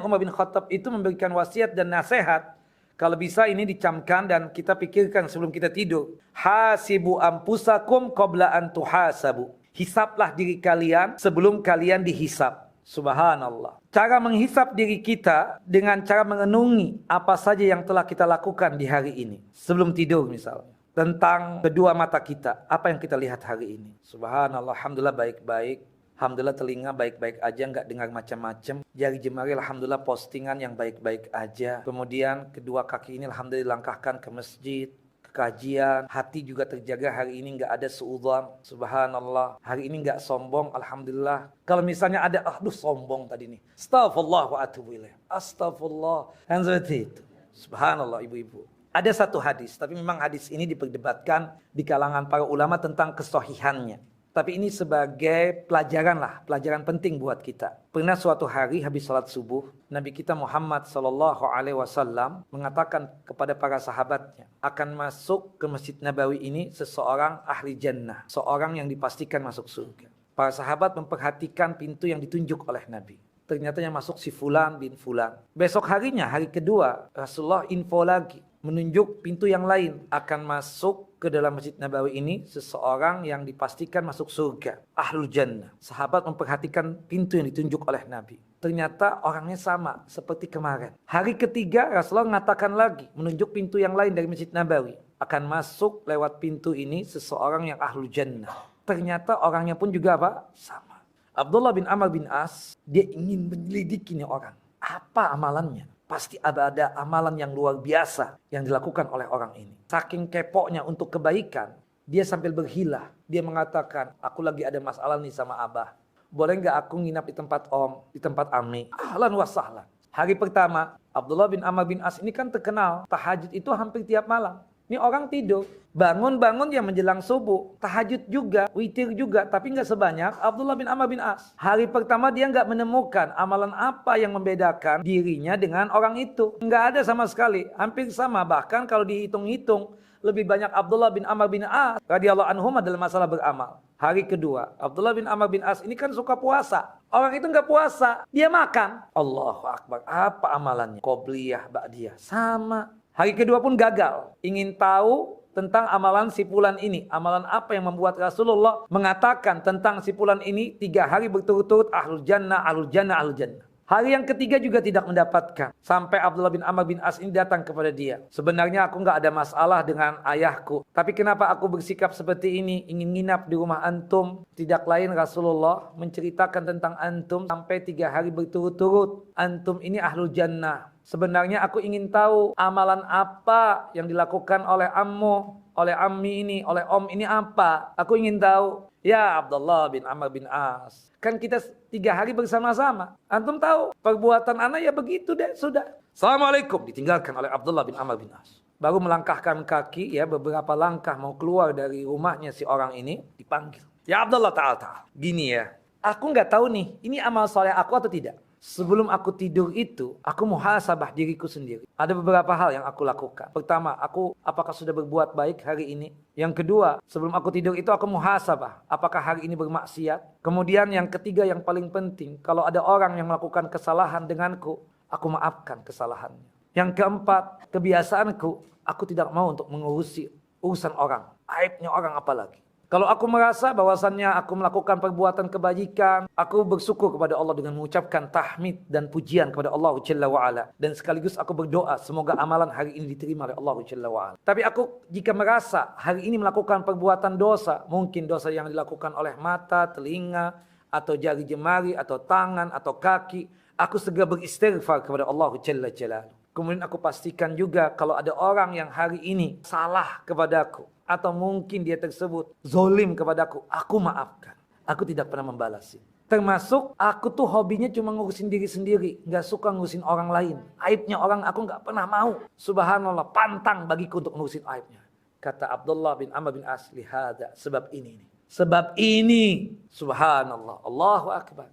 Umar bin Khattab itu memberikan wasiat dan nasihat. Kalau bisa ini dicamkan dan kita pikirkan sebelum kita tidur. Hasibu anfusakum qabla an tuhasabu. Hisablah diri kalian sebelum kalian dihisab. Subhanallah. Cara menghisab diri kita dengan cara mengenungi apa saja yang telah kita lakukan di hari ini. Sebelum tidur misalnya. Tentang kedua mata kita. Apa yang kita lihat hari ini. Subhanallah. Alhamdulillah baik-baik. Alhamdulillah telinga baik-baik aja, nggak dengar macam-macam. Jari jemari alhamdulillah postingan yang baik-baik aja. Kemudian kedua kaki ini alhamdulillah dilangkahkan ke masjid, ke kajian. Hati juga terjaga hari ini, nggak ada suudzon. Subhanallah. Hari ini nggak sombong, alhamdulillah. Kalau misalnya ada, aduh sombong tadi nih. Astaghfirullah wa atubu ilaih. Astaghfirullah. Dan seperti itu. Subhanallah ibu-ibu. Ada satu hadis, tapi memang hadis ini diperdebatkan di kalangan para ulama tentang kesohihannya. Tapi ini sebagai pelajaran lah, pelajaran penting buat kita. Pernah suatu hari habis salat subuh, Nabi kita Muhammad SAW mengatakan kepada para sahabatnya, akan masuk ke Masjid Nabawi ini seseorang ahli jannah, seorang yang dipastikan masuk surga. Para sahabat memperhatikan pintu yang ditunjuk oleh Nabi. Ternyata yang masuk si Fulan bin Fulan. Besok harinya, hari kedua, Rasulullah info lagi, menunjuk pintu yang lain, akan masuk ke dalam Masjid Nabawi ini seseorang yang dipastikan masuk surga, ahlul jannah. Sahabat memperhatikan pintu yang ditunjuk oleh Nabi. Ternyata orangnya sama seperti kemarin. Hari ketiga Rasulullah mengatakan lagi, menunjuk pintu yang lain dari Masjid Nabawi, akan masuk lewat pintu ini seseorang yang ahlul jannah. Ternyata orangnya pun juga apa? Sama. Abdullah bin Amr bin As, dia ingin menyelidiki nih orang. Apa amalannya? Pasti ada amalan yang luar biasa yang dilakukan oleh orang ini. Saking keponya untuk kebaikan, dia sambil berhilah. Dia mengatakan, aku lagi ada masalah nih sama abah. Boleh nggak aku nginap di tempat om, di tempat ami? Ahlan wa sahlan. Hari pertama, Abdullah bin Amr bin As ini kan terkenal. Tahajud itu hampir tiap malam. Ini orang tidur, bangun-bangun dia menjelang subuh. Tahajud juga, witir juga, tapi nggak sebanyak Abdullah bin Amr bin As. Hari pertama dia nggak menemukan amalan apa yang membedakan dirinya dengan orang itu. Nggak ada sama sekali, hampir sama. Bahkan kalau dihitung-hitung, lebih banyak Abdullah bin Amr bin As radhiyallahu anhum dalam masalah beramal. Hari kedua, Abdullah bin Amr bin As ini kan suka puasa. Orang itu nggak puasa, dia makan. Allahu Akbar, apa amalannya? Qobliyah, ba'diyah, sama. Hari kedua pun gagal. Ingin tahu tentang amalan si fulan ini. Amalan apa yang membuat Rasulullah mengatakan tentang si fulan ini 3 hari berturut-turut ahlul jannah, ahlul jannah, ahlul jannah. Hari yang ketiga juga tidak mendapatkan. Sampai Abdullah bin Amr bin As ini datang kepada dia. Sebenarnya aku nggak ada masalah dengan ayahku. Tapi kenapa aku bersikap seperti ini? Ingin nginap di rumah antum. Tidak lain Rasulullah menceritakan tentang antum sampai 3 hari berturut-turut. Antum ini ahlul jannah. Sebenarnya aku ingin tahu amalan apa yang dilakukan oleh ammu, oleh ammi ini, oleh om ini apa. Aku ingin tahu. Ya Abdullah bin Amr bin As. Kan kita 3 hari bersama-sama. Antum tahu perbuatan anak ya begitu deh sudah. Assalamualaikum. Ditinggalkan oleh Abdullah bin Amr bin As. Baru melangkahkan kaki ya beberapa langkah mau keluar dari rumahnya si orang ini. Dipanggil. Ya Abdullah ta'ala. Gini ya. Aku nggak tahu nih ini amal soleh aku atau tidak. Sebelum aku tidur itu, aku muhasabah diriku sendiri. Ada beberapa hal yang aku lakukan. Pertama, aku apakah sudah berbuat baik hari ini? Yang kedua, sebelum aku tidur itu aku muhasabah. Apakah hari ini bermaksiat? Kemudian yang ketiga yang paling penting, kalau ada orang yang melakukan kesalahan denganku, aku maafkan kesalahannya. Yang keempat, kebiasaanku, aku tidak mau untuk mengurusi urusan orang. Aibnya orang apalagi. Kalau aku merasa bahwasannya aku melakukan perbuatan kebajikan, aku bersyukur kepada Allah dengan mengucapkan tahmid dan pujian kepada Allah Jalla wa'ala. Dan sekaligus aku berdoa semoga amalan hari ini diterima oleh Allah Jalla wa'ala. Tapi aku jika merasa hari ini melakukan perbuatan dosa, mungkin dosa yang dilakukan oleh mata, telinga, atau jari jemari, atau tangan, atau kaki, aku segera beristighfar kepada Allah Jalla Jalaluhu. Kemudian aku pastikan juga kalau ada orang yang hari ini salah kepadaku, atau mungkin dia tersebut zolim kepadaku, aku maafkan. Aku tidak pernah membalasi. Termasuk aku tuh hobinya cuma ngurusin diri sendiri. Gak suka ngurusin orang lain. Aibnya orang aku gak pernah mau. Subhanallah, pantang bagiku untuk ngurusin aibnya. Kata Abdullah bin Amr bin As, lihada, sebab ini. Sebab ini, subhanallah, Allahu Akbar.